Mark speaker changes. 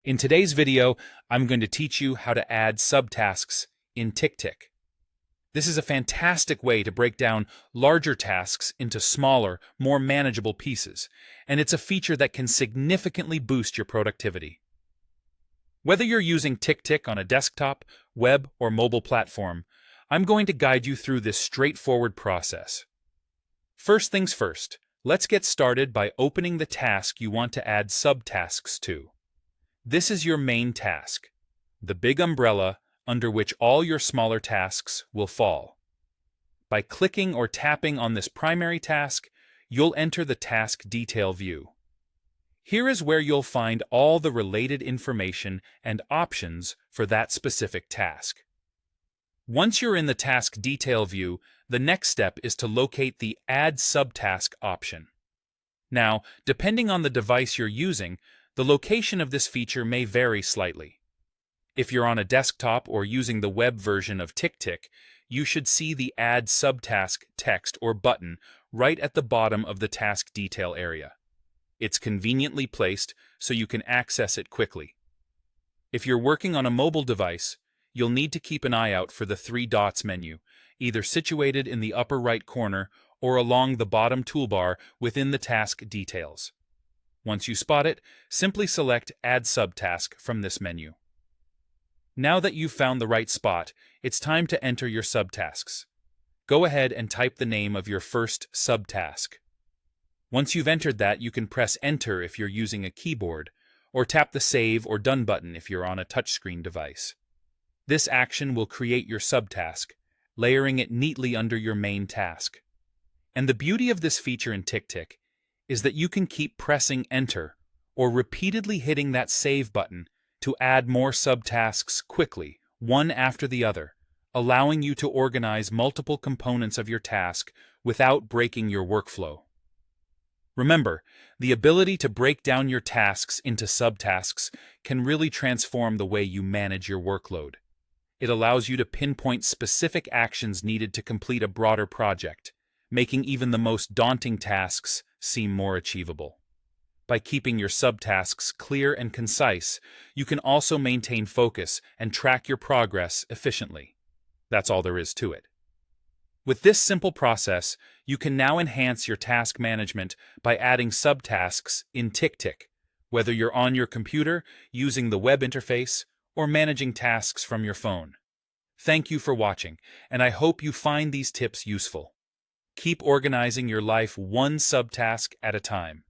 Speaker 1: In today's video, I'm going to teach you how to add subtasks in Ticktick. This is a fantastic way to break down larger tasks into smaller, more manageable pieces, and it's a feature that can significantly boost your productivity. Whether you're using Ticktick on a desktop, web, or mobile platform, I'm going to guide you through this straightforward process. First things first, let's get started by opening the task you want to add subtasks to. This is your main task, the big umbrella under which all your smaller tasks will fall. By clicking or tapping on this primary task, you'll enter the task detail view. Here is where you'll find all the related information and options for that specific task. Once you're in the task detail view, the next step is to locate the Add Subtask option. Now, depending on the device you're using, the location of this feature may vary slightly. If you're on a desktop or using the web version of Ticktick, you should see the Add Subtask text or button right at the bottom of the task detail area. It's conveniently placed so you can access it quickly. If you're working on a mobile device, you'll need to keep an eye out for the three dots menu, either situated in the upper right corner or along the bottom toolbar within the task details. Once you spot it, simply select Add Subtask from this menu. Now that you've found the right spot, it's time to enter your subtasks. Go ahead and type the name of your first subtask. Once you've entered that, you can press Enter if you're using a keyboard, or tap the Save or Done button if you're on a touchscreen device. This action will create your subtask, layering it neatly under your main task. And the beauty of this feature in Ticktick is that you can keep pressing Enter or repeatedly hitting that Save button to add more subtasks quickly, one after the other, allowing you to organize multiple components of your task without breaking your workflow. Remember, the ability to break down your tasks into subtasks can really transform the way you manage your workload. It allows you to pinpoint specific actions needed to complete a broader project, making even the most daunting tasks seem more achievable. By keeping your subtasks clear and concise, you can also maintain focus and track your progress efficiently. That's all there is to it. With this simple process, you can now enhance your task management by adding subtasks in Ticktick, whether you're on your computer, using the web interface, or managing tasks from your phone. Thank you for watching, and I hope you find these tips useful. Keep organizing your life one subtask at a time.